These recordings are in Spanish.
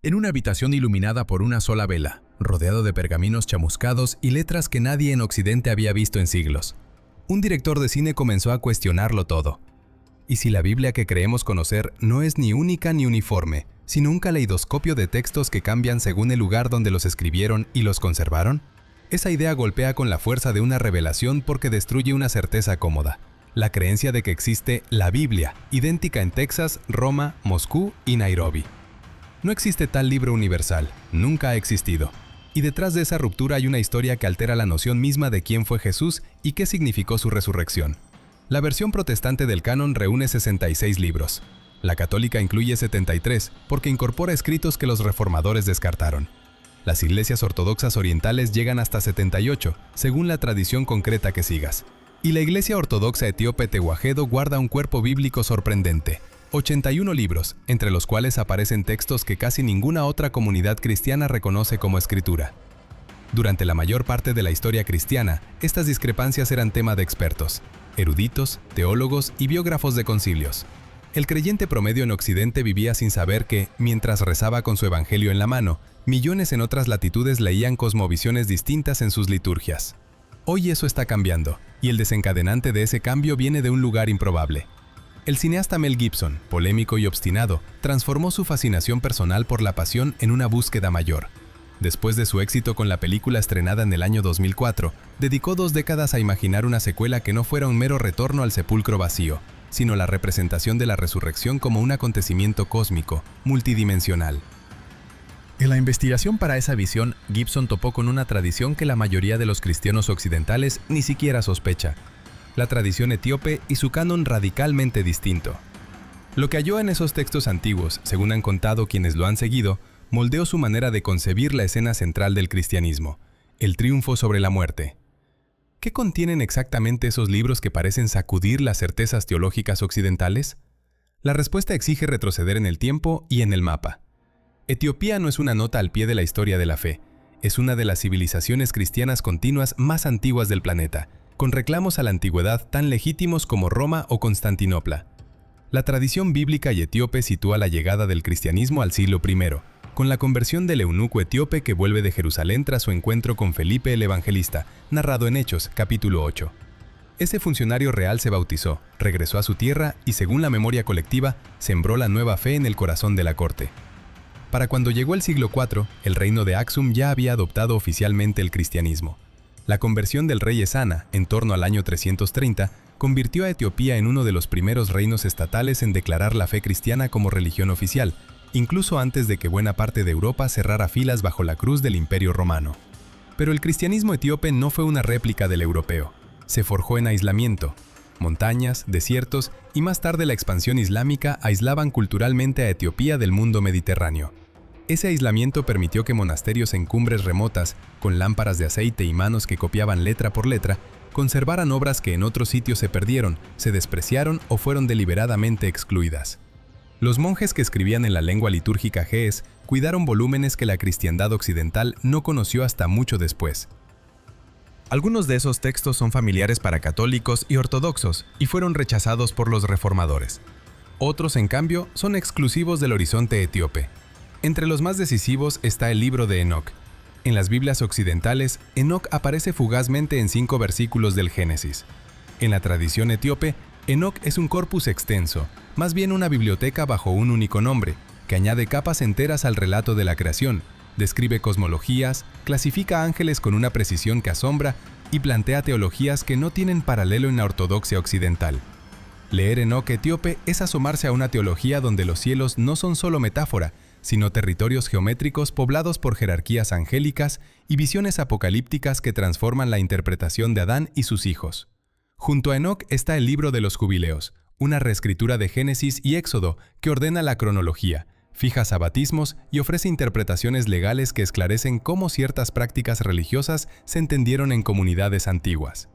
en una habitación iluminada por una sola vela, rodeado de pergaminos chamuscados y letras que nadie en Occidente había visto en siglos. Un director de cine comenzó a cuestionarlo todo. ¿Y si la Biblia que creemos conocer no es ni única ni uniforme, sino un caleidoscopio de textos que cambian según el lugar donde los escribieron y los conservaron? Esa idea golpea con la fuerza de una revelación porque destruye una certeza cómoda, la creencia de que existe la Biblia, idéntica en Texas, Roma, Moscú y Nairobi. No existe tal libro universal, nunca ha existido. Y detrás de esa ruptura hay una historia que altera la noción misma de quién fue Jesús y qué significó su resurrección. La versión protestante del canon reúne 66 libros. La católica incluye 73 porque incorpora escritos que los reformadores descartaron. Las iglesias ortodoxas orientales llegan hasta 78, según la tradición concreta que sigas. Y la iglesia ortodoxa etíope Tewahedo guarda un cuerpo bíblico sorprendente. 81 libros, entre los cuales aparecen textos que casi ninguna otra comunidad cristiana reconoce como escritura. Durante la mayor parte de la historia cristiana, estas discrepancias eran tema de expertos, eruditos, teólogos y biógrafos de concilios. El creyente promedio en Occidente vivía sin saber que, mientras rezaba con su evangelio en la mano, millones en otras latitudes leían cosmovisiones distintas en sus liturgias. Hoy eso está cambiando, y el desencadenante de ese cambio viene de un lugar improbable. El cineasta Mel Gibson, polémico y obstinado, transformó su fascinación personal por la pasión en una búsqueda mayor. Después de su éxito con la película estrenada en el año 2004, dedicó 2 décadas a imaginar una secuela que no fuera un mero retorno al sepulcro vacío, sino la representación de la resurrección como un acontecimiento cósmico, multidimensional. En la investigación para esa visión, Gibson topó con una tradición que la mayoría de los cristianos occidentales ni siquiera sospecha: la tradición etíope y su canon radicalmente distinto. Lo que halló en esos textos antiguos, según han contado quienes lo han seguido, moldeó su manera de concebir la escena central del cristianismo: el triunfo sobre la muerte. ¿Qué contienen exactamente esos libros que parecen sacudir las certezas teológicas occidentales? La respuesta exige retroceder en el tiempo y en el mapa. Etiopía no es una nota al pie de la historia de la fe, es una de las civilizaciones cristianas continuas más antiguas del planeta, con reclamos a la antigüedad tan legítimos como Roma o Constantinopla. La tradición bíblica y etíope sitúa la llegada del cristianismo al siglo I, con la conversión del eunuco etíope que vuelve de Jerusalén tras su encuentro con Felipe el Evangelista, narrado en Hechos, capítulo 8. Ese funcionario real se bautizó, regresó a su tierra y, según la memoria colectiva, sembró la nueva fe en el corazón de la corte. Para cuando llegó el siglo IV, el reino de Aksum ya había adoptado oficialmente el cristianismo. La conversión del rey Esana, en torno al año 330, convirtió a Etiopía en uno de los primeros reinos estatales en declarar la fe cristiana como religión oficial, incluso antes de que buena parte de Europa cerrara filas bajo la cruz del Imperio Romano. Pero el cristianismo etíope no fue una réplica del europeo. Se forjó en aislamiento. Montañas, desiertos y más tarde la expansión islámica aislaban culturalmente a Etiopía del mundo mediterráneo. Ese aislamiento permitió que monasterios en cumbres remotas, con lámparas de aceite y manos que copiaban letra por letra, conservaran obras que en otros sitios se perdieron, se despreciaron o fueron deliberadamente excluidas. Los monjes que escribían en la lengua litúrgica ge'ez cuidaron volúmenes que la cristiandad occidental no conoció hasta mucho después. Algunos de esos textos son familiares para católicos y ortodoxos y fueron rechazados por los reformadores. Otros, en cambio, son exclusivos del horizonte etíope. Entre los más decisivos está el libro de Enoc. En las Biblias occidentales, Enoc aparece fugazmente en 5 versículos del Génesis. En la tradición etíope, Enoc es un corpus extenso, más bien una biblioteca bajo un único nombre, que añade capas enteras al relato de la creación, describe cosmologías, clasifica ángeles con una precisión que asombra y plantea teologías que no tienen paralelo en la ortodoxia occidental. Leer Enoc etíope es asomarse a una teología donde los cielos no son solo metáfora, sino territorios geométricos poblados por jerarquías angélicas y visiones apocalípticas que transforman la interpretación de Adán y sus hijos. Junto a Enoc está el libro de los Jubileos, una reescritura de Génesis y Éxodo que ordena la cronología, fija sabatismos y ofrece interpretaciones legales que esclarecen cómo ciertas prácticas religiosas se entendieron en comunidades antiguas.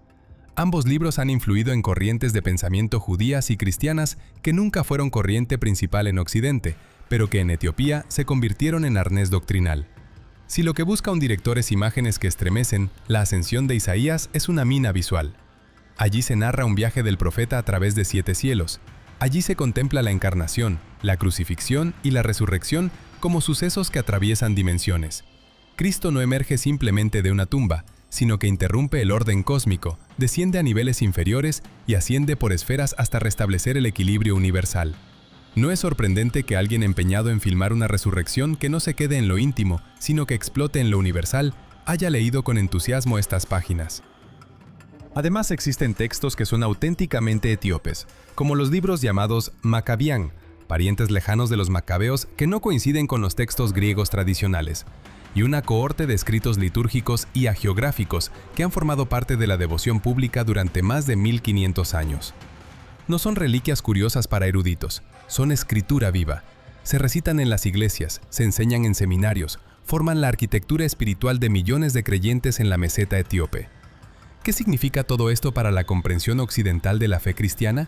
Ambos libros han influido en corrientes de pensamiento judías y cristianas que nunca fueron corriente principal en Occidente, pero que en Etiopía se convirtieron en arnés doctrinal. Si lo que busca un director es imágenes que estremecen, la ascensión de Isaías es una mina visual. Allí se narra un viaje del profeta a través de 7 cielos. Allí se contempla la encarnación, la crucifixión y la resurrección como sucesos que atraviesan dimensiones. Cristo no emerge simplemente de una tumba, sino que interrumpe el orden cósmico, desciende a niveles inferiores y asciende por esferas hasta restablecer el equilibrio universal. No es sorprendente que alguien empeñado en filmar una resurrección que no se quede en lo íntimo, sino que explote en lo universal, haya leído con entusiasmo estas páginas. Además, existen textos que son auténticamente etíopes, como los libros llamados Macabián, parientes lejanos de los macabeos que no coinciden con los textos griegos tradicionales, y una cohorte de escritos litúrgicos y hagiográficos que han formado parte de la devoción pública durante más de 1500 años. No son reliquias curiosas para eruditos, son escritura viva. Se recitan en las iglesias, se enseñan en seminarios, forman la arquitectura espiritual de millones de creyentes en la meseta etíope. ¿Qué significa todo esto para la comprensión occidental de la fe cristiana?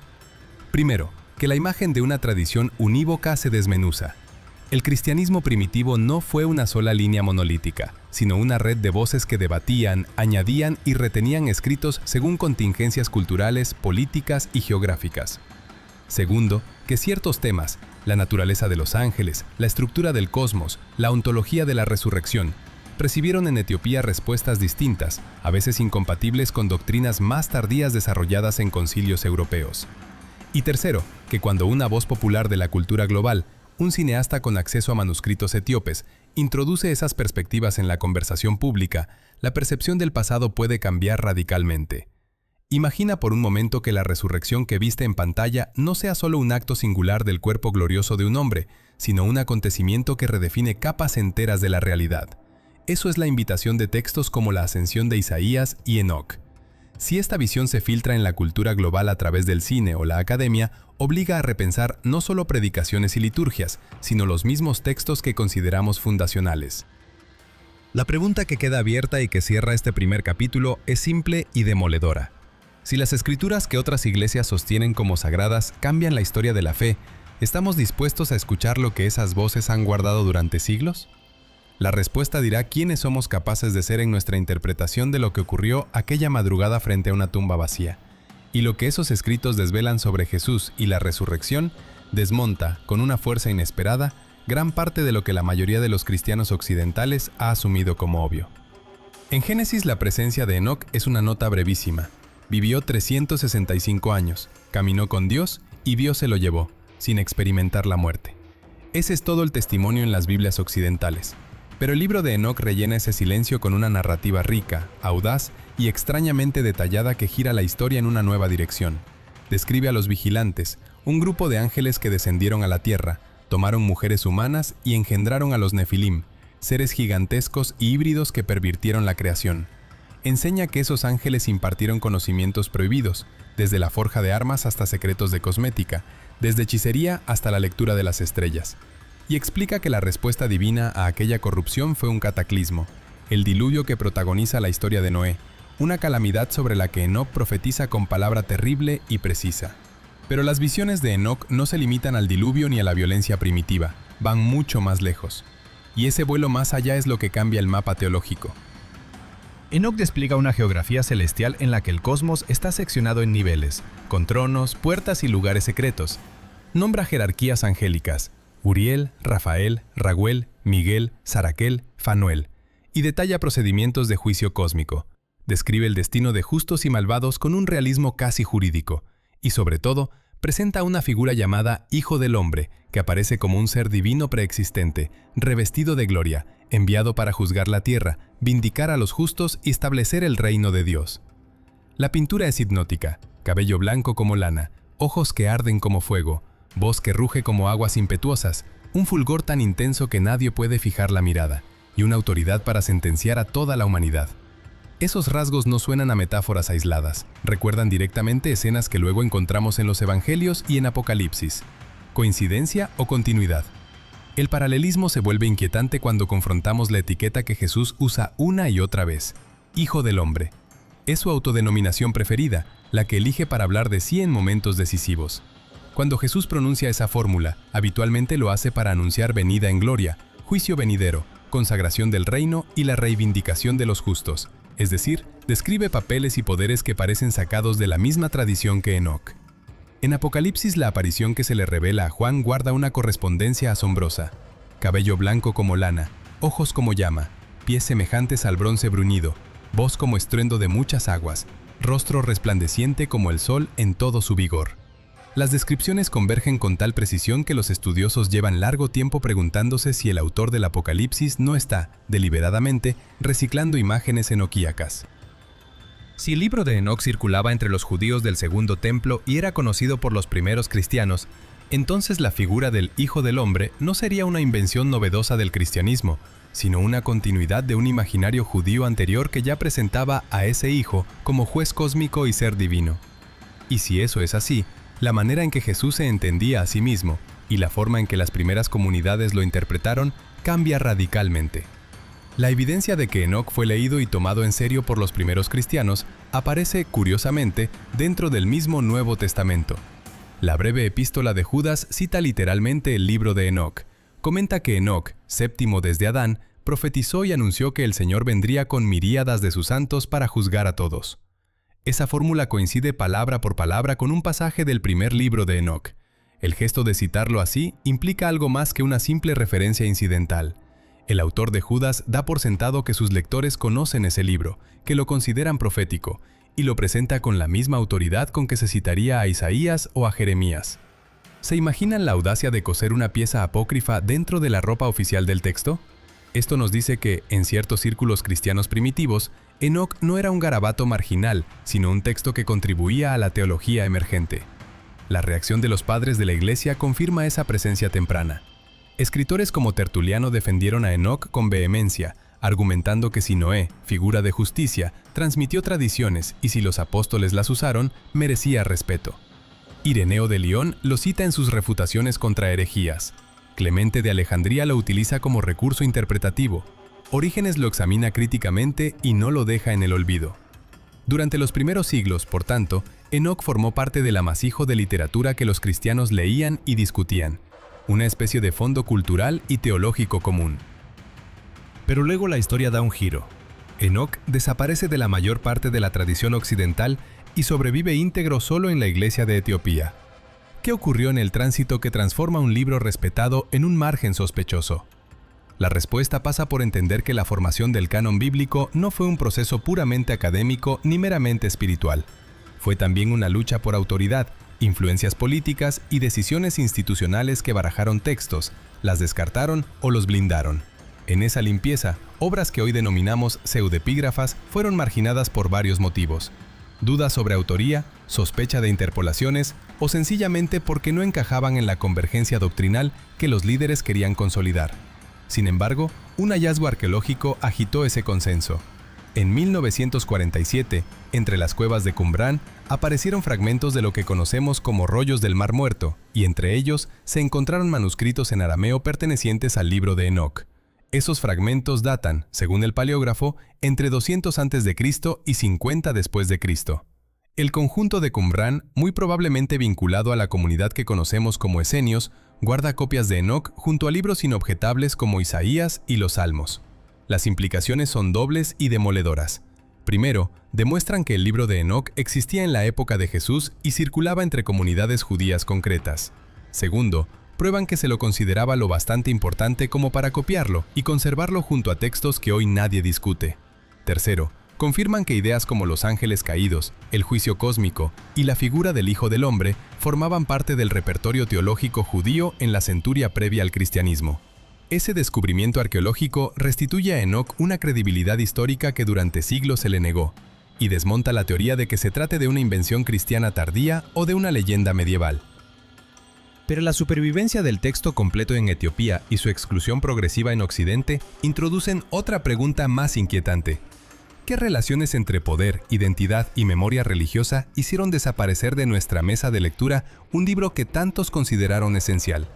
Primero, que la imagen de una tradición unívoca se desmenuza. El cristianismo primitivo no fue una sola línea monolítica, sino una red de voces que debatían, añadían y retenían escritos según contingencias culturales, políticas y geográficas. Segundo, que ciertos temas, la naturaleza de los ángeles, la estructura del cosmos, la ontología de la resurrección, recibieron en Etiopía respuestas distintas, a veces incompatibles con doctrinas más tardías desarrolladas en concilios europeos. Y tercero, que cuando una voz popular de la cultura global, un cineasta con acceso a manuscritos etíopes, introduce esas perspectivas en la conversación pública, la percepción del pasado puede cambiar radicalmente. Imagina por un momento que la resurrección que viste en pantalla no sea solo un acto singular del cuerpo glorioso de un hombre, sino un acontecimiento que redefine capas enteras de la realidad. Eso es la invitación de textos como la ascensión de Isaías y Enoc. Si esta visión se filtra en la cultura global a través del cine o la academia, obliga a repensar no solo predicaciones y liturgias, sino los mismos textos que consideramos fundacionales. La pregunta que queda abierta y que cierra este primer capítulo es simple y demoledora. Si las escrituras que otras iglesias sostienen como sagradas cambian la historia de la fe, ¿estamos dispuestos a escuchar lo que esas voces han guardado durante siglos? La respuesta dirá quiénes somos capaces de ser en nuestra interpretación de lo que ocurrió aquella madrugada frente a una tumba vacía. Y lo que esos escritos desvelan sobre Jesús y la resurrección desmonta, con una fuerza inesperada, gran parte de lo que la mayoría de los cristianos occidentales ha asumido como obvio. En Génesis, la presencia de Enoc es una nota brevísima. Vivió 365 años, caminó con Dios y Dios se lo llevó, sin experimentar la muerte. Ese es todo el testimonio en las Biblias occidentales. Pero el libro de Enoc rellena ese silencio con una narrativa rica, audaz y extrañamente detallada que gira la historia en una nueva dirección. Describe a los vigilantes, un grupo de ángeles que descendieron a la tierra, tomaron mujeres humanas y engendraron a los nefilim, seres gigantescos y híbridos que pervirtieron la creación. Enseña que esos ángeles impartieron conocimientos prohibidos, desde la forja de armas hasta secretos de cosmética, desde hechicería hasta la lectura de las estrellas. Y explica que la respuesta divina a aquella corrupción fue un cataclismo, el diluvio que protagoniza la historia de Noé, una calamidad sobre la que Enoc profetiza con palabra terrible y precisa. Pero las visiones de Enoc no se limitan al diluvio ni a la violencia primitiva, van mucho más lejos. Y ese vuelo más allá es lo que cambia el mapa teológico. Enoc despliega una geografía celestial en la que el cosmos está seccionado en niveles, con tronos, puertas y lugares secretos. Nombra jerarquías angélicas, Uriel, Rafael, Raguel, Miguel, Saraquel, Fanuel, y detalla procedimientos de juicio cósmico. Describe el destino de justos y malvados con un realismo casi jurídico, y sobre todo, presenta una figura llamada Hijo del Hombre, que aparece como un ser divino preexistente, revestido de gloria, enviado para juzgar la tierra, vindicar a los justos y establecer el reino de Dios. La pintura es hipnótica, cabello blanco como lana, ojos que arden como fuego, voz que ruge como aguas impetuosas, un fulgor tan intenso que nadie puede fijar la mirada, y una autoridad para sentenciar a toda la humanidad. Esos rasgos no suenan a metáforas aisladas, recuerdan directamente escenas que luego encontramos en los Evangelios y en Apocalipsis. ¿Coincidencia o continuidad? El paralelismo se vuelve inquietante cuando confrontamos la etiqueta que Jesús usa una y otra vez, Hijo del Hombre. Es su autodenominación preferida, la que elige para hablar de sí en momentos decisivos. Cuando Jesús pronuncia esa fórmula, habitualmente lo hace para anunciar venida en gloria, juicio venidero, consagración del reino y la reivindicación de los justos, es decir, describe papeles y poderes que parecen sacados de la misma tradición que Enoc. En Apocalipsis, la aparición que se le revela a Juan guarda una correspondencia asombrosa. cabello blanco como lana, ojos como llama, pies semejantes al bronce bruñido, voz como estruendo de muchas aguas, rostro resplandeciente como el sol en todo su vigor. Las descripciones convergen con tal precisión que los estudiosos llevan largo tiempo preguntándose si el autor del Apocalipsis no está, deliberadamente, reciclando imágenes enoquíacas. Si el libro de Enoc circulaba entre los judíos del Segundo Templo y era conocido por los primeros cristianos, entonces la figura del Hijo del Hombre no sería una invención novedosa del cristianismo, sino una continuidad de un imaginario judío anterior que ya presentaba a ese Hijo como juez cósmico y ser divino. Y si eso es así, la manera en que Jesús se entendía a sí mismo y la forma en que las primeras comunidades lo interpretaron cambia radicalmente. La evidencia de que Enoc fue leído y tomado en serio por los primeros cristianos aparece, curiosamente, dentro del mismo Nuevo Testamento. La breve epístola de Judas cita literalmente el libro de Enoc. Comenta que Enoc, séptimo desde Adán, profetizó y anunció que el Señor vendría con miríadas de sus santos para juzgar a todos. Esa fórmula coincide palabra por palabra con un pasaje del primer libro de Enoc. El gesto de citarlo así implica algo más que una simple referencia incidental. El autor de Judas da por sentado que sus lectores conocen ese libro, que lo consideran profético, y lo presenta con la misma autoridad con que se citaría a Isaías o a Jeremías. ¿Se imaginan la audacia de coser una pieza apócrifa dentro de la ropa oficial del texto? Esto nos dice que, en ciertos círculos cristianos primitivos, Enoc no era un garabato marginal, sino un texto que contribuía a la teología emergente. La reacción de los padres de la Iglesia confirma esa presencia temprana. Escritores como Tertuliano defendieron a Enoc con vehemencia, argumentando que si Noé, figura de justicia, transmitió tradiciones y si los apóstoles las usaron, merecía respeto. Ireneo de León lo cita en sus refutaciones contra herejías. Clemente de Alejandría lo utiliza como recurso interpretativo. Orígenes lo examina críticamente y no lo deja en el olvido. Durante los primeros siglos, por tanto, Enoc formó parte del amasijo de literatura que los cristianos leían y discutían, una especie de fondo cultural y teológico común. Pero luego la historia da un giro. Enoc desaparece de la mayor parte de la tradición occidental y sobrevive íntegro solo en la iglesia de Etiopía. ¿Qué ocurrió en el tránsito que transforma un libro respetado en un margen sospechoso? La respuesta pasa por entender que la formación del canon bíblico no fue un proceso puramente académico ni meramente espiritual. Fue también una lucha por autoridad, influencias políticas y decisiones institucionales que barajaron textos, las descartaron o los blindaron. En esa limpieza, obras que hoy denominamos pseudepígrafas fueron marginadas por varios motivos: dudas sobre autoría, sospecha de interpolaciones o sencillamente porque no encajaban en la convergencia doctrinal que los líderes querían consolidar. Sin embargo, un hallazgo arqueológico agitó ese consenso. En 1947, entre las cuevas de Qumrán, aparecieron fragmentos de lo que conocemos como rollos del Mar Muerto, y entre ellos se encontraron manuscritos en arameo pertenecientes al libro de Enoc. Esos fragmentos datan, según el paleógrafo, entre 200 a.C. y 50 después de Cristo. El conjunto de Qumrán, muy probablemente vinculado a la comunidad que conocemos como esenios, guarda copias de Enoc junto a libros inobjetables como Isaías y los Salmos. Las implicaciones son dobles y demoledoras. Primero, demuestran que el libro de Enoc existía en la época de Jesús y circulaba entre comunidades judías concretas. Segundo, prueban que se lo consideraba lo bastante importante como para copiarlo y conservarlo junto a textos que hoy nadie discute. Tercero, confirman que ideas como los ángeles caídos, el juicio cósmico y la figura del Hijo del Hombre formaban parte del repertorio teológico judío en la centuria previa al cristianismo. Ese descubrimiento arqueológico restituye a Enoc una credibilidad histórica que durante siglos se le negó, y desmonta la teoría de que se trate de una invención cristiana tardía o de una leyenda medieval. Pero la supervivencia del texto completo en Etiopía y su exclusión progresiva en Occidente introducen otra pregunta más inquietante. ¿Qué relaciones entre poder, identidad y memoria religiosa hicieron desaparecer de nuestra mesa de lectura un libro que tantos consideraron esencial?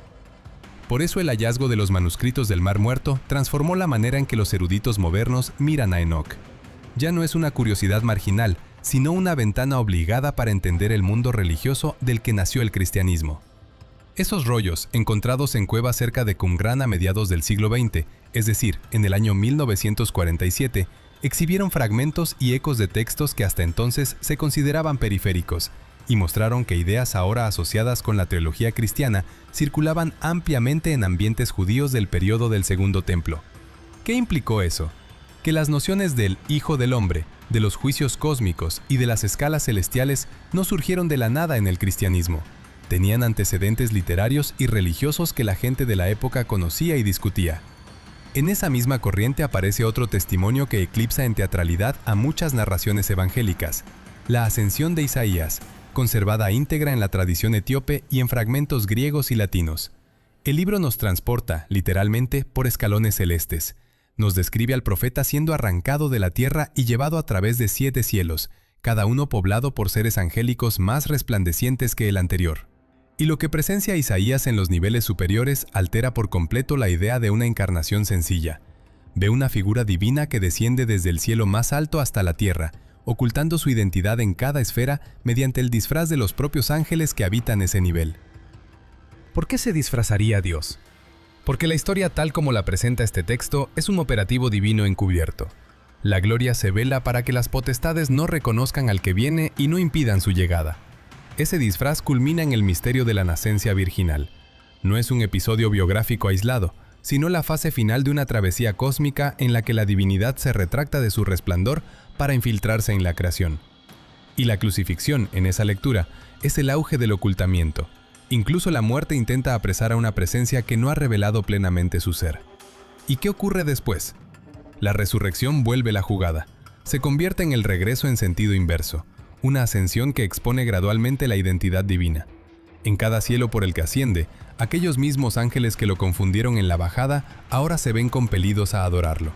Por eso el hallazgo de los manuscritos del Mar Muerto transformó la manera en que los eruditos modernos miran a Enoc. Ya no es una curiosidad marginal, sino una ventana obligada para entender el mundo religioso del que nació el cristianismo. Esos rollos, encontrados en cuevas cerca de Qumrán a mediados del siglo XX, es decir, en el año 1947, exhibieron fragmentos y ecos de textos que hasta entonces se consideraban periféricos, y mostraron que ideas ahora asociadas con la teología cristiana circulaban ampliamente en ambientes judíos del período del Segundo Templo. ¿Qué implicó eso? Que las nociones del Hijo del Hombre, de los juicios cósmicos y de las escalas celestiales no surgieron de la nada en el cristianismo. Tenían antecedentes literarios y religiosos que la gente de la época conocía y discutía. En esa misma corriente aparece otro testimonio que eclipsa en teatralidad a muchas narraciones evangélicas: la ascensión de Isaías, conservada íntegra en la tradición etíope y en fragmentos griegos y latinos. El libro nos transporta, literalmente, por escalones celestes. Nos describe al profeta siendo arrancado de la tierra y llevado a través de 7 cielos, cada uno poblado por seres angélicos más resplandecientes que el anterior. Y lo que presencia Isaías en los niveles superiores altera por completo la idea de una encarnación sencilla. Ve una figura divina que desciende desde el cielo más alto hasta la tierra, ocultando su identidad en cada esfera mediante el disfraz de los propios ángeles que habitan ese nivel. ¿Por qué se disfrazaría Dios? Porque la historia tal como la presenta este texto es un operativo divino encubierto. La gloria se vela para que las potestades no reconozcan al que viene y no impidan su llegada. Ese disfraz culmina en el misterio de la nacencia virginal. No es un episodio biográfico aislado, sino la fase final de una travesía cósmica en la que la divinidad se retracta de su resplandor para infiltrarse en la creación. Y la crucifixión, en esa lectura, es el auge del ocultamiento. Incluso la muerte intenta apresar a una presencia que no ha revelado plenamente su ser. ¿Y qué ocurre después? La resurrección vuelve la jugada. Se convierte en el regreso en sentido inverso, una ascensión que expone gradualmente la identidad divina. En cada cielo por el que asciende, aquellos mismos ángeles que lo confundieron en la bajada ahora se ven compelidos a adorarlo.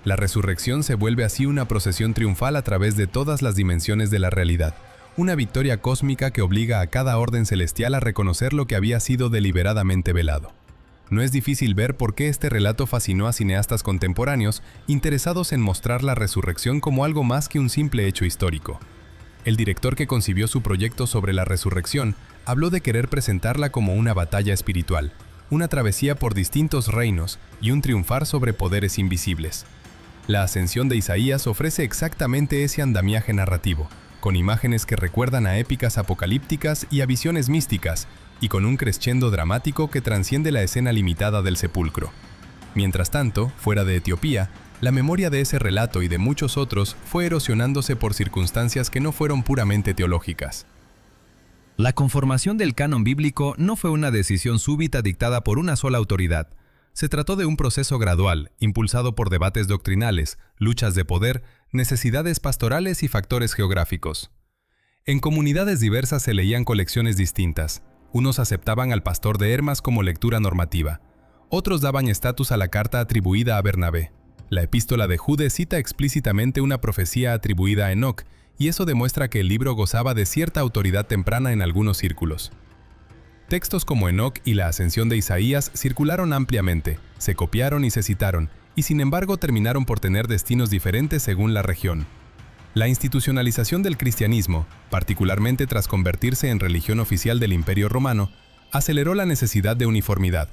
La resurrección se vuelve así una procesión triunfal a través de todas las dimensiones de la realidad, una victoria cósmica que obliga a cada orden celestial a reconocer lo que había sido deliberadamente velado. No es difícil ver por qué este relato fascinó a cineastas contemporáneos interesados en mostrar la resurrección como algo más que un simple hecho histórico. El director que concibió su proyecto sobre la resurrección habló de querer presentarla como una batalla espiritual, una travesía por distintos reinos y un triunfar sobre poderes invisibles. La ascensión de Isaías ofrece exactamente ese andamiaje narrativo, con imágenes que recuerdan a épicas apocalípticas y a visiones místicas, y con un crescendo dramático que trasciende la escena limitada del sepulcro. Mientras tanto, fuera de Etiopía, la memoria de ese relato y de muchos otros fue erosionándose por circunstancias que no fueron puramente teológicas. La conformación del canon bíblico no fue una decisión súbita dictada por una sola autoridad. Se trató de un proceso gradual, impulsado por debates doctrinales, luchas de poder, necesidades pastorales y factores geográficos. En comunidades diversas se leían colecciones distintas. Unos aceptaban al pastor de Hermas como lectura normativa. Otros daban estatus a la carta atribuida a Bernabé. La epístola de Jude cita explícitamente una profecía atribuida a Enoc, y eso demuestra que el libro gozaba de cierta autoridad temprana en algunos círculos. Textos como Enoc y la ascensión de Isaías circularon ampliamente, se copiaron y se citaron, y sin embargo terminaron por tener destinos diferentes según la región. La institucionalización del cristianismo, particularmente tras convertirse en religión oficial del Imperio Romano, aceleró la necesidad de uniformidad.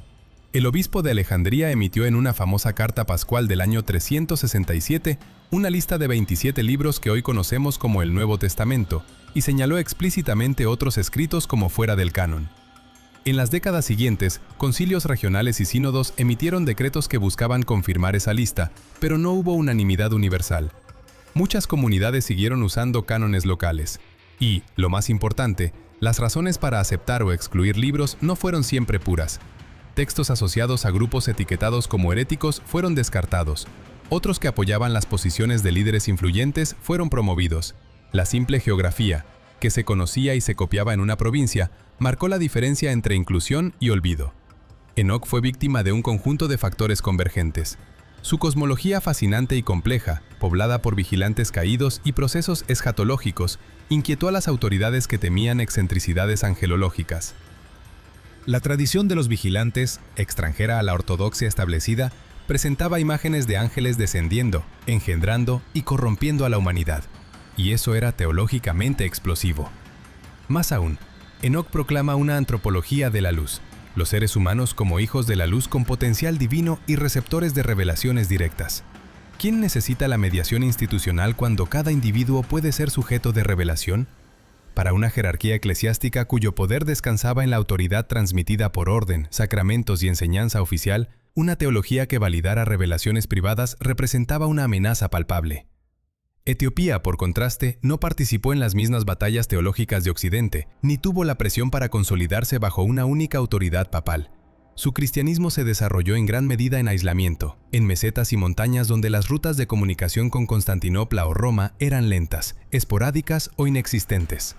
El obispo de Alejandría emitió en una famosa carta pascual del año 367 una lista de 27 libros que hoy conocemos como el Nuevo Testamento, y señaló explícitamente otros escritos como fuera del canon. En las décadas siguientes, concilios regionales y sínodos emitieron decretos que buscaban confirmar esa lista, pero no hubo unanimidad universal. Muchas comunidades siguieron usando cánones locales. Y, lo más importante, las razones para aceptar o excluir libros no fueron siempre puras. Textos asociados a grupos etiquetados como heréticos fueron descartados. Otros que apoyaban las posiciones de líderes influyentes fueron promovidos. La simple geografía, que se conocía y se copiaba en una provincia, marcó la diferencia entre inclusión y olvido. Enoc fue víctima de un conjunto de factores convergentes. Su cosmología fascinante y compleja, poblada por vigilantes caídos y procesos escatológicos, inquietó a las autoridades que temían excentricidades angelológicas. La tradición de los vigilantes, extranjera a la ortodoxia establecida, presentaba imágenes de ángeles descendiendo, engendrando y corrompiendo a la humanidad, y eso era teológicamente explosivo. Más aún, Enoc proclama una antropología de la luz, los seres humanos como hijos de la luz con potencial divino y receptores de revelaciones directas. ¿Quién necesita la mediación institucional cuando cada individuo puede ser sujeto de revelación? Para una jerarquía eclesiástica cuyo poder descansaba en la autoridad transmitida por orden, sacramentos y enseñanza oficial, una teología que validara revelaciones privadas representaba una amenaza palpable. Etiopía, por contraste, no participó en las mismas batallas teológicas de Occidente, ni tuvo la presión para consolidarse bajo una única autoridad papal. Su cristianismo se desarrolló en gran medida en aislamiento, en mesetas y montañas donde las rutas de comunicación con Constantinopla o Roma eran lentas, esporádicas o inexistentes.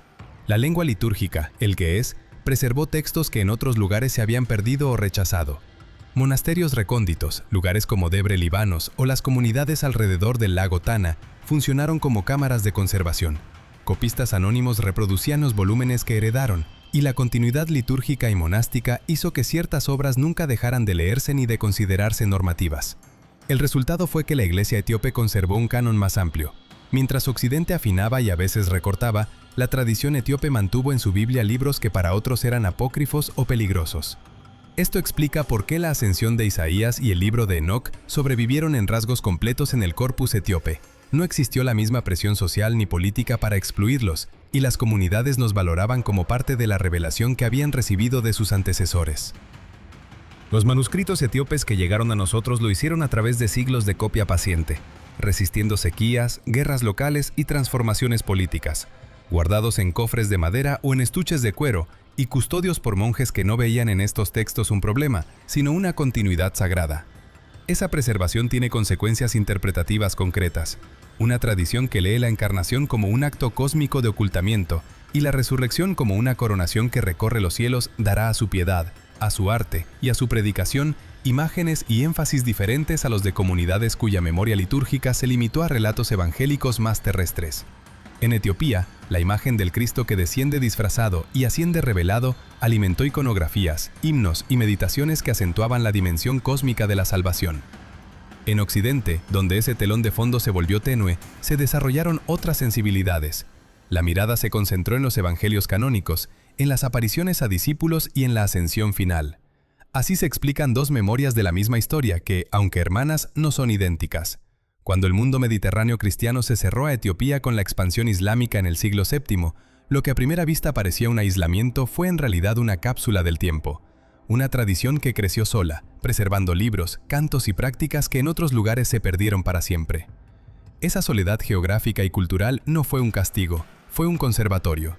La lengua litúrgica, el ge'ez, preservó textos que en otros lugares se habían perdido o rechazado. Monasterios recónditos, lugares como Debre Libanos o las comunidades alrededor del lago Tana, funcionaron como cámaras de conservación. Copistas anónimos reproducían los volúmenes que heredaron, y la continuidad litúrgica y monástica hizo que ciertas obras nunca dejaran de leerse ni de considerarse normativas. El resultado fue que la Iglesia etíope conservó un canon más amplio. Mientras Occidente afinaba y a veces recortaba, la tradición etíope mantuvo en su Biblia libros que para otros eran apócrifos o peligrosos. Esto explica por qué la ascensión de Isaías y el libro de Enoc sobrevivieron en rasgos completos en el corpus etíope. No existió la misma presión social ni política para excluirlos, y las comunidades nos valoraban como parte de la revelación que habían recibido de sus antecesores. Los manuscritos etíopes que llegaron a nosotros lo hicieron a través de siglos de copia paciente, resistiendo sequías, guerras locales y transformaciones políticas, guardados en cofres de madera o en estuches de cuero, y custodios por monjes que no veían en estos textos un problema, sino una continuidad sagrada. Esa preservación tiene consecuencias interpretativas concretas. Una tradición que lee la encarnación como un acto cósmico de ocultamiento y la resurrección como una coronación que recorre los cielos dará a su piedad, a su arte y a su predicación imágenes y énfasis diferentes a los de comunidades cuya memoria litúrgica se limitó a relatos evangélicos más terrestres. En Etiopía, la imagen del Cristo que desciende disfrazado y asciende revelado alimentó iconografías, himnos y meditaciones que acentuaban la dimensión cósmica de la salvación. En Occidente, donde ese telón de fondo se volvió tenue, se desarrollaron otras sensibilidades. La mirada se concentró en los evangelios canónicos, en las apariciones a discípulos y en la ascensión final. Así se explican dos memorias de la misma historia que, aunque hermanas, no son idénticas. Cuando el mundo mediterráneo cristiano se cerró a Etiopía con la expansión islámica en el siglo VII, lo que a primera vista parecía un aislamiento fue en realidad una cápsula del tiempo. Una tradición que creció sola, preservando libros, cantos y prácticas que en otros lugares se perdieron para siempre. Esa soledad geográfica y cultural no fue un castigo, fue un conservatorio.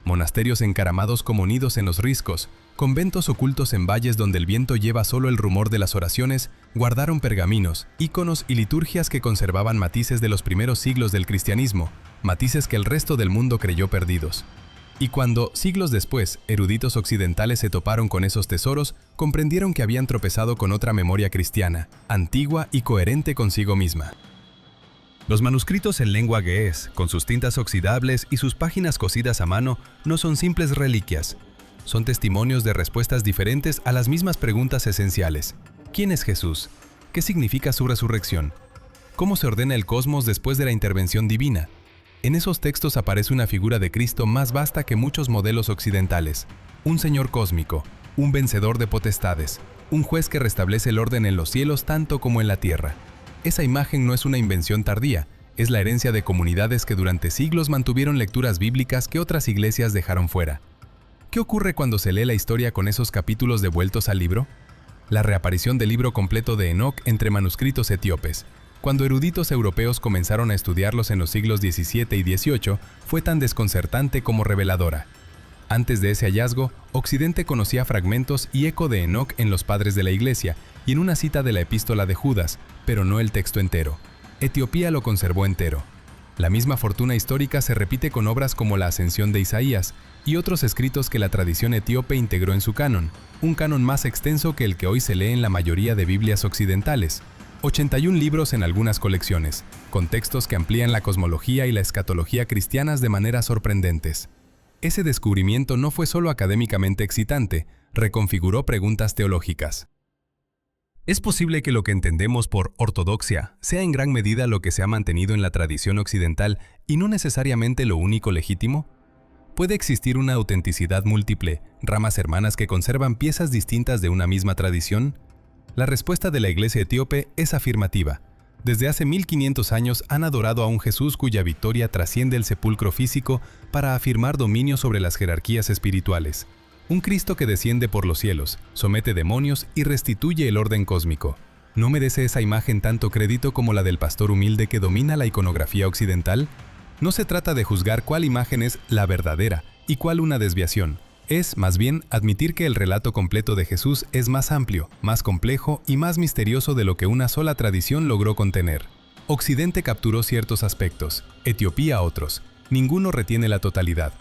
Monasterios encaramados como nidos en los riscos, conventos ocultos en valles donde el viento lleva solo el rumor de las oraciones, guardaron pergaminos, íconos y liturgias que conservaban matices de los primeros siglos del cristianismo, matices que el resto del mundo creyó perdidos. Y cuando, siglos después, eruditos occidentales se toparon con esos tesoros, comprendieron que habían tropezado con otra memoria cristiana, antigua y coherente consigo misma. Los manuscritos en lengua ge'ez, con sus tintas oxidables y sus páginas cosidas a mano, no son simples reliquias. Son testimonios de respuestas diferentes a las mismas preguntas esenciales. ¿Quién es Jesús? ¿Qué significa su resurrección? ¿Cómo se ordena el cosmos después de la intervención divina? En esos textos aparece una figura de Cristo más vasta que muchos modelos occidentales. Un Señor cósmico, un vencedor de potestades, un juez que restablece el orden en los cielos tanto como en la tierra. Esa imagen no es una invención tardía, es la herencia de comunidades que durante siglos mantuvieron lecturas bíblicas que otras iglesias dejaron fuera. ¿Qué ocurre cuando se lee la historia con esos capítulos devueltos al libro? La reaparición del libro completo de Enoc entre manuscritos etíopes. Cuando eruditos europeos comenzaron a estudiarlos en los siglos XVII y XVIII, fue tan desconcertante como reveladora. Antes de ese hallazgo, Occidente conocía fragmentos y eco de Enoc en los padres de la Iglesia y en una cita de la epístola de Judas, pero no el texto entero. Etiopía lo conservó entero. La misma fortuna histórica se repite con obras como la Ascensión de Isaías y otros escritos que la tradición etíope integró en su canon, un canon más extenso que el que hoy se lee en la mayoría de Biblias occidentales. 81 libros en algunas colecciones, con textos que amplían la cosmología y la escatología cristianas de maneras sorprendentes. Ese descubrimiento no fue solo académicamente excitante, reconfiguró preguntas teológicas. ¿Es posible que lo que entendemos por ortodoxia sea en gran medida lo que se ha mantenido en la tradición occidental y no necesariamente lo único legítimo? ¿Puede existir una autenticidad múltiple, ramas hermanas que conservan piezas distintas de una misma tradición? La respuesta de la Iglesia etíope es afirmativa. Desde hace 1500 años han adorado a un Jesús cuya victoria trasciende el sepulcro físico para afirmar dominio sobre las jerarquías espirituales. Un Cristo que desciende por los cielos, somete demonios y restituye el orden cósmico. ¿No merece esa imagen tanto crédito como la del pastor humilde que domina la iconografía occidental? No se trata de juzgar cuál imagen es la verdadera y cuál una desviación. Es, más bien, admitir que el relato completo de Jesús es más amplio, más complejo y más misterioso de lo que una sola tradición logró contener. Occidente capturó ciertos aspectos, Etiopía otros. Ninguno retiene la totalidad.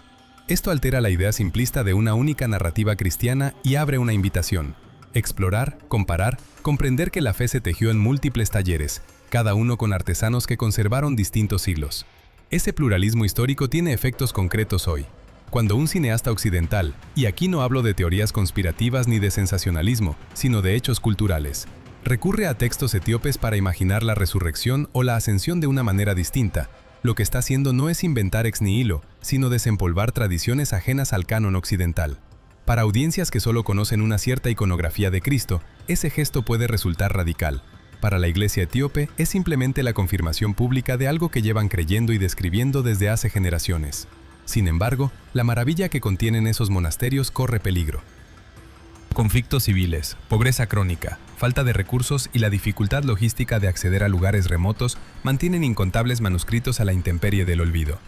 Esto altera la idea simplista de una única narrativa cristiana y abre una invitación. Explorar, comparar, comprender que la fe se tejió en múltiples talleres, cada uno con artesanos que conservaron distintos siglos. Ese pluralismo histórico tiene efectos concretos hoy. Cuando un cineasta occidental, y aquí no hablo de teorías conspirativas ni de sensacionalismo, sino de hechos culturales, recurre a textos etíopes para imaginar la resurrección o la ascensión de una manera distinta, lo que está haciendo no es inventar ex nihilo, sino desempolvar tradiciones ajenas al canon occidental. Para audiencias que solo conocen una cierta iconografía de Cristo, ese gesto puede resultar radical. Para la iglesia etíope es simplemente la confirmación pública de algo que llevan creyendo y describiendo desde hace generaciones. Sin embargo, la maravilla que contienen esos monasterios corre peligro. Conflictos civiles, pobreza crónica, falta de recursos y la dificultad logística de acceder a lugares remotos mantienen incontables manuscritos a la intemperie del olvido.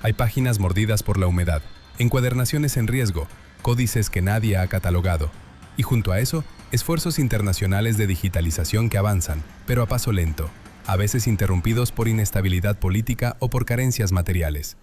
Hay páginas mordidas por la humedad, encuadernaciones en riesgo, códices que nadie ha catalogado, y junto a eso, esfuerzos internacionales de digitalización que avanzan, pero a paso lento, a veces interrumpidos por inestabilidad política o por carencias materiales.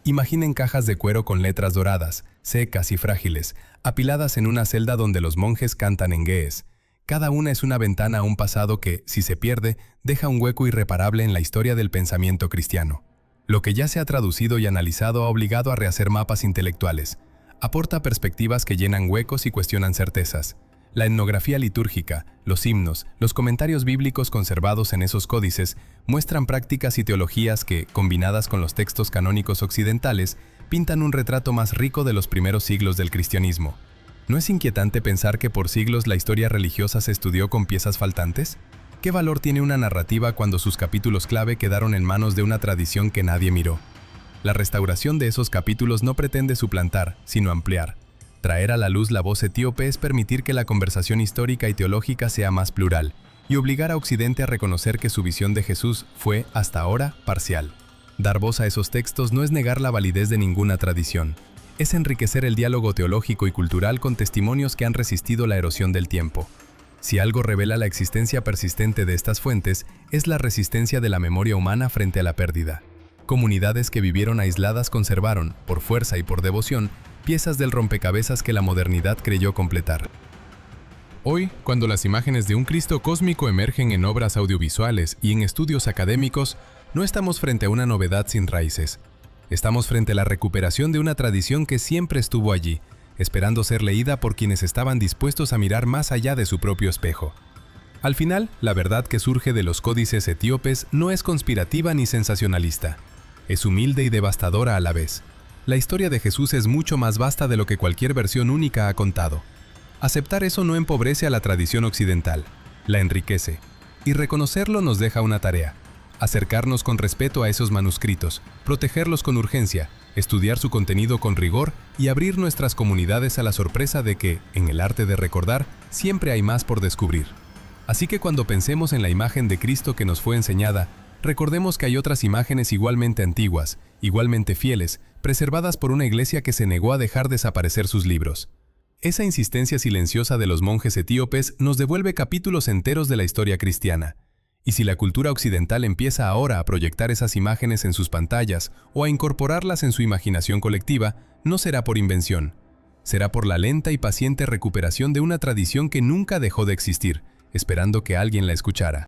Imaginen cajas de cuero con letras doradas, secas y frágiles, apiladas en una celda donde los monjes cantan en ge'ez. Cada una es una ventana a un pasado que, si se pierde, deja un hueco irreparable en la historia del pensamiento cristiano. Lo que ya se ha traducido y analizado ha obligado a rehacer mapas intelectuales. Aporta perspectivas que llenan huecos y cuestionan certezas. La etnografía litúrgica, los himnos, los comentarios bíblicos conservados en esos códices muestran prácticas y teologías que, combinadas con los textos canónicos occidentales, pintan un retrato más rico de los primeros siglos del cristianismo. ¿No es inquietante pensar que por siglos la historia religiosa se estudió con piezas faltantes? ¿Qué valor tiene una narrativa cuando sus capítulos clave quedaron en manos de una tradición que nadie miró? La restauración de esos capítulos no pretende suplantar, sino ampliar. Traer a la luz la voz etíope es permitir que la conversación histórica y teológica sea más plural, y obligar a Occidente a reconocer que su visión de Jesús fue, hasta ahora, parcial. Dar voz a esos textos no es negar la validez de ninguna tradición, es enriquecer el diálogo teológico y cultural con testimonios que han resistido la erosión del tiempo. Si algo revela la existencia persistente de estas fuentes, es la resistencia de la memoria humana frente a la pérdida. Comunidades que vivieron aisladas conservaron, por fuerza y por devoción, piezas del rompecabezas que la modernidad creyó completar. Hoy, cuando las imágenes de un Cristo cósmico emergen en obras audiovisuales y en estudios académicos, no estamos frente a una novedad sin raíces. Estamos frente a la recuperación de una tradición que siempre estuvo allí, esperando ser leída por quienes estaban dispuestos a mirar más allá de su propio espejo. Al final, la verdad que surge de los códices etíopes no es conspirativa ni sensacionalista. Es humilde y devastadora a la vez. La historia de Jesús es mucho más vasta de lo que cualquier versión única ha contado. Aceptar eso no empobrece a la tradición occidental, la enriquece. Y reconocerlo nos deja una tarea: acercarnos con respeto a esos manuscritos, protegerlos con urgencia, estudiar su contenido con rigor y abrir nuestras comunidades a la sorpresa de que, en el arte de recordar, siempre hay más por descubrir. Así que cuando pensemos en la imagen de Cristo que nos fue enseñada, recordemos que hay otras imágenes igualmente antiguas, igualmente fieles, preservadas por una iglesia que se negó a dejar desaparecer sus libros. Esa insistencia silenciosa de los monjes etíopes nos devuelve capítulos enteros de la historia cristiana. Y si la cultura occidental empieza ahora a proyectar esas imágenes en sus pantallas o a incorporarlas en su imaginación colectiva, no será por invención. Será por la lenta y paciente recuperación de una tradición que nunca dejó de existir, esperando que alguien la escuchara.